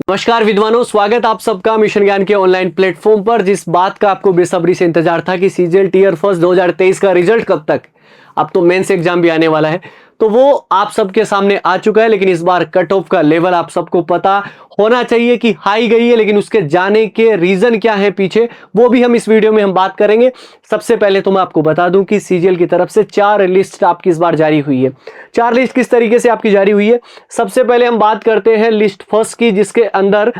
नमस्कार विद्वानों, स्वागत आप सबका मिशन ज्ञान के ऑनलाइन प्लेटफॉर्म पर। जिस बात का आपको बेसब्री से इंतजार था कि सीजीएल टीयर फर्स्ट 2023 का रिजल्ट कब तक, अब तो मेंस एग्जाम भी आने वाला है, तो वो आप सबके सामने आ चुका है। लेकिन इस बार कट ऑफ का लेवल आप सबको पता होना चाहिए कि हाई गई है, लेकिन उसके जाने के रीजन क्या है पीछे, वो भी हम इस वीडियो में हम बात करेंगे। सबसे पहले तो मैं आपको बता दूं कि सीजीएल की तरफ से 4 लिस्ट आपकी इस बार जारी हुई है। 4 लिस्ट किस तरीके से आपकी जारी हुई है, सबसे पहले हम बात करते हैं लिस्ट फर्स्ट की, जिसके अंदर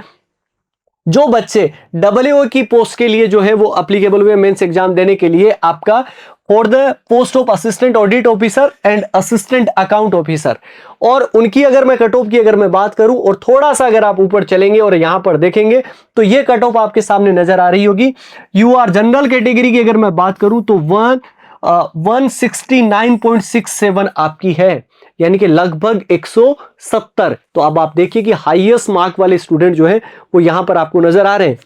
जो बच्चे डबलओ की पोस्ट के लिए जो है वो अप्लीकेबल हुए मेंस एग्जाम देने के लिए, आपका for the post of assistant audit officer and assistant account officer, और उनकी अगर मैं कट ऑफ की अगर मैं बात करूं और थोड़ा सा अगर आप ऊपर चलेंगे और यहां पर देखेंगे तो ये कट ऑफ आपके सामने नजर आ रही होगी। यू आर जनरल कैटेगरी की अगर मैं बात करूं तो 169.67 आपकी है, यानी कि लगभग 170। तो अब आप देखिए कि हाईएस्ट मार्क वाले स्टूडेंट जो है वो यहां पर आपको नजर आ रहे हैं।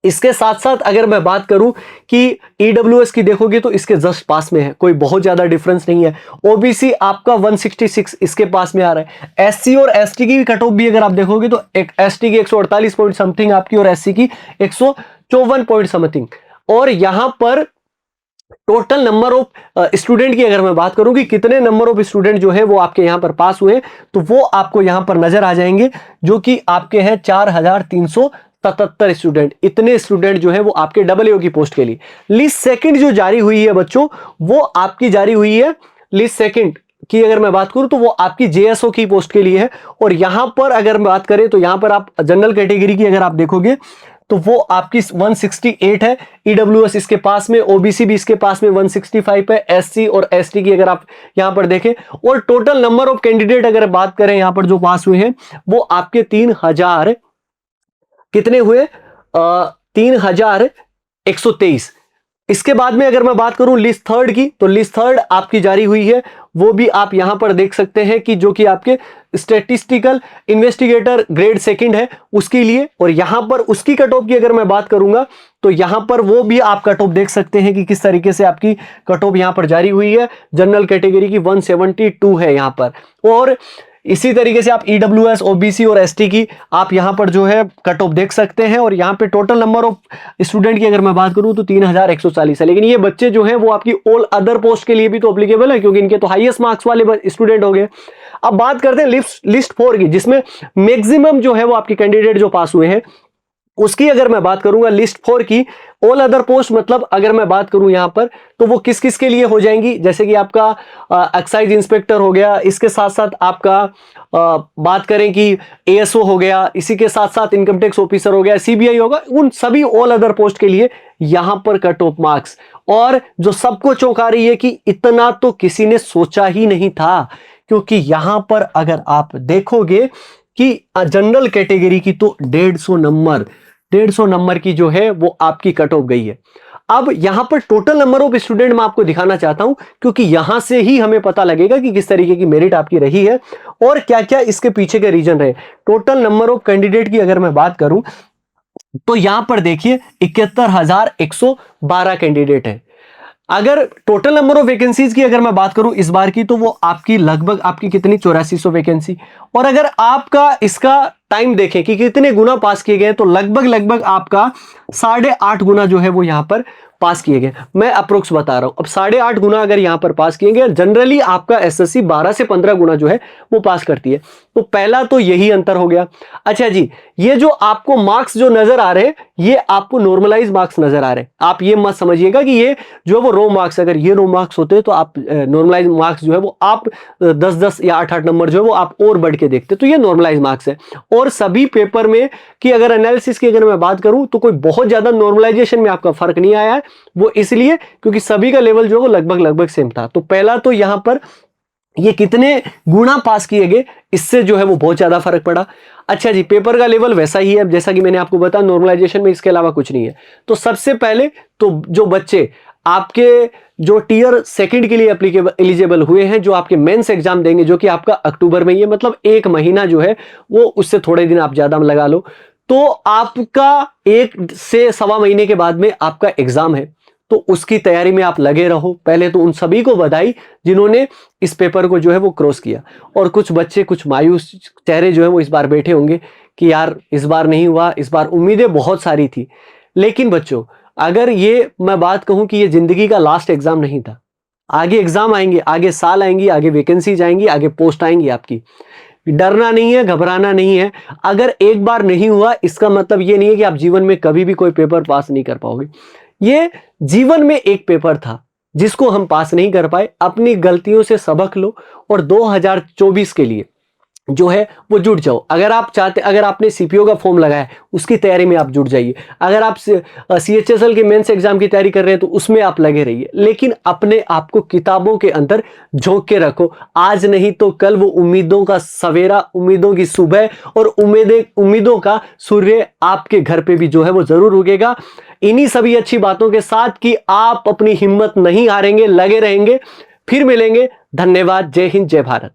इसके साथ साथ अगर मैं बात करूं कि ईडब्ल्यूएस की देखोगे तो इसके जस्ट पास में है, कोई बहुत ज्यादा डिफरेंस नहीं है। ओबीसी आपका 166 इसके पास में आ रहा है। एससी और एसटी की कट ऑफ भी अगर आप देखोगे तो एक एसटी की 148 पॉइंट समथिंग आपकी और एससी की 154 पॉइंट समथिंग। और यहां पर टोटल नंबर ऑफ स्टूडेंट की अगर मैं बात करूं कि कितने नंबर ऑफ स्टूडेंट जो है वो आपके यहां पर पास हुए, तो वो आपको यहां पर नजर आ जाएंगे, जो कि आपके हैं 4377 स्टूडेंट। इतने स्टूडेंट जो है वो आपके डबलओ की पोस्ट के लिए। लिस्ट सेकंड जो जारी हुई है बच्चों, वो आपकी जारी हुई है लिस्ट सेकंड की अगर मैं बात करूं तो वो आपकी जेएसओ की पोस्ट के लिए है। और यहां पर अगर बात करें तो यहां पर आप जनरल कैटेगरी की अगर आप देखोगे तो वो आपकी 168 है। ईडब्ल्यूएस इसके पास में, ओबीसी भी इसके पास में 165 है। एससी और एसटी की अगर आप यहां पर देखें, और टोटल नंबर ऑफ कैंडिडेट अगर बात करें यहां पर जो पास हुए हैं वो आपके 3000 कितने हुए, 3123। इसके बाद में अगर मैं बात करूं लिस्ट थर्ड की, तो लिस्ट थर्ड आपकी जारी हुई है, वो भी आप यहां पर देख सकते हैं कि जो कि आपके स्टैटिस्टिकल इन्वेस्टिगेटर ग्रेड सेकंड है उसके लिए। और यहां पर उसकी कट ऑफ की अगर मैं बात करूंगा तो यहां पर वो भी आप कट ऑफ देख सकते हैं कि किस तरीके से आपकी कट ऑफ यहां पर जारी हुई है। जनरल कैटेगरी की 172 है यहां पर। और इसी तरीके से आप ईडब्ल्यूएस, ओबीसी और एसटी की आप यहां पर जो है कट ऑफ देख सकते हैं। और यहां पे टोटल नंबर ऑफ स्टूडेंट की अगर मैं बात करूं तो 3140 है। लेकिन ये बच्चे जो हैं वो आपकी ऑल अदर पोस्ट के लिए भी तो एप्लीकेबल है, क्योंकि इनके तो हाईएस्ट मार्क्स वाले स्टूडेंट हो गए। अब बात करते हैं लिस्ट 4 की, जिसमें मैक्सिमम जो है वो आपके कैंडिडेट जो पास हुए हैं उसकी अगर मैं बात करूंगा लिस्ट 4 की। ऑल अदर पोस्ट मतलब अगर मैं बात करूं यहां पर तो वो किस किस के लिए हो जाएंगी, जैसे कि आपका एक्साइज इंस्पेक्टर हो गया, इसके साथ साथ आपका बात करें कि एएसओ हो गया, इसी के साथ साथ इनकम टैक्स ऑफिसर हो गया, सीबीआई होगा, उन सभी ऑल अदर पोस्ट के लिए यहां पर कट ऑफ मार्क्स। और जो सबको चौंका रही है कि इतना तो किसी ने सोचा ही नहीं था, क्योंकि यहां पर अगर आप देखोगे कि जनरल कैटेगरी की तो 150 नंबर की जो है वो आपकी कट ऑफ गई है। अब यहां पर टोटल नंबर ऑफ स्टूडेंट मैं आपको दिखाना चाहता हूं, क्योंकि यहां से ही हमें पता लगेगा कि किस तरीके की मेरिट आपकी रही है और क्या क्या इसके पीछे के रीजन रहे। टोटल नंबर ऑफ कैंडिडेट की अगर मैं बात करूं तो यहां पर देखिए 71,112 कैंडिडेट है। अगर टोटल नंबर ऑफ वैकेंसीज की अगर मैं बात करूं इस बार की, तो वो आपकी लगभग आपकी कितनी 8400 वैकेंसी। और अगर आपका इसका टाइम देखें कि कितने गुना पास किए गए, तो लगभग आपका 8.5 गुना जो है वो यहां पर पास किए गए। मैं अप्रोक्स बता रहा हूं, अब 8.5 गुना अगर यहां पर पास किए गए। जनरली आपका एसएससी 12 से 15 गुना जो है वो पास करती है। तो पहला तो यही अंतर हो गया। अच्छा जी, ये जो आपको मार्क्स जो नजर आ रहे हैं ये आपको नॉर्मलाइज मार्क्स नजर आ रहे हैं। आप ये मत समझिएगा कि ये जो है वो रो मार्क्स, अगर ये रो मार्क्स होते तो आप नॉर्मलाइज मार्क्स जो है वो आप 10-10 या 8-8 नंबर जो है वो आप और बढ़ के देखते, तो ये नॉर्मलाइज मार्क्स है। और सभी पेपर में कि अगर एनालिसिस की अगर मैं बात करूं तो कोई बहुत ज्यादा नॉर्मलाइजेशन में आपका फर्क नहीं आया है। वो इसलिए क्योंकि सभी का लेवल जो है वो लगभग सेम था। तो पहला तो यहां पर ये कितने गुना पास किए गए, इससे जो है वो बहुत ज्यादा फर्क पड़ा। अच्छा जी, पेपर का लेवल वैसा ही है जैसा कि मैंने आपको बताया, नॉर्मलाइजेशन में इसके अलावा कुछ नहीं है। तो सबसे पहले तो जो बच्चे आपके जो टीयर सेकंड के लिए एप्लीकेबल एलिजिबल हुए हैं, जो आपके मेंस एग्जाम देंगे, जो कि आपका अक्टूबर में ही है, मतलब 1 महीना जो है वो उससे थोड़े दिन आप ज्यादा लगा लो, तो आपका 1 से सवा महीने के बाद में आपका एग्जाम है। तो उसकी तैयारी में आप लगे रहो। पहले तो उन सभी को बधाई जिन्होंने इस पेपर को जो है वो क्रॉस किया। और कुछ बच्चे, कुछ मायूस चेहरे जो है वो इस बार बैठे होंगे कि यार इस बार नहीं हुआ, इस बार उम्मीदें बहुत सारी थी। लेकिन बच्चों, अगर ये मैं बात कहूं कि ये जिंदगी का लास्ट एग्जाम नहीं था, आगे एग्जाम आएंगे, आगे साल आएंगी, आगे वैकेंसीज आएंगी, आगे पोस्ट आएंगी आपकी। डरना नहीं है, घबराना नहीं है। अगर एक बार नहीं हुआ इसका मतलब ये नहीं है कि आप जीवन में कभी भी कोई पेपर पास नहीं कर पाओगे। ये जीवन में एक पेपर था जिसको हम पास नहीं कर पाए। अपनी गलतियों से सबक लो और 2024 के लिए जो है वो जुट जाओ। अगर आप चाहते, अगर आपने सीपीओ का फॉर्म लगाया है उसकी तैयारी में आप जुट जाइए। अगर आप सीएचएसएल के मेंस एग्जाम की तैयारी कर रहे हैं तो उसमें आप लगे रहिए, लेकिन अपने आप को किताबों के अंदर झोंक के रखो। आज नहीं तो कल वो उम्मीदों का सवेरा, उम्मीदों की सुबह और उम्मीदों का सूर्य आपके घर पे भी जो है वो जरूर उगेगा। इन्हीं सभी अच्छी बातों के साथ कि आप अपनी हिम्मत नहीं हारेंगे, लगे रहेंगे। फिर मिलेंगे। धन्यवाद। जय हिंद, जय भारत।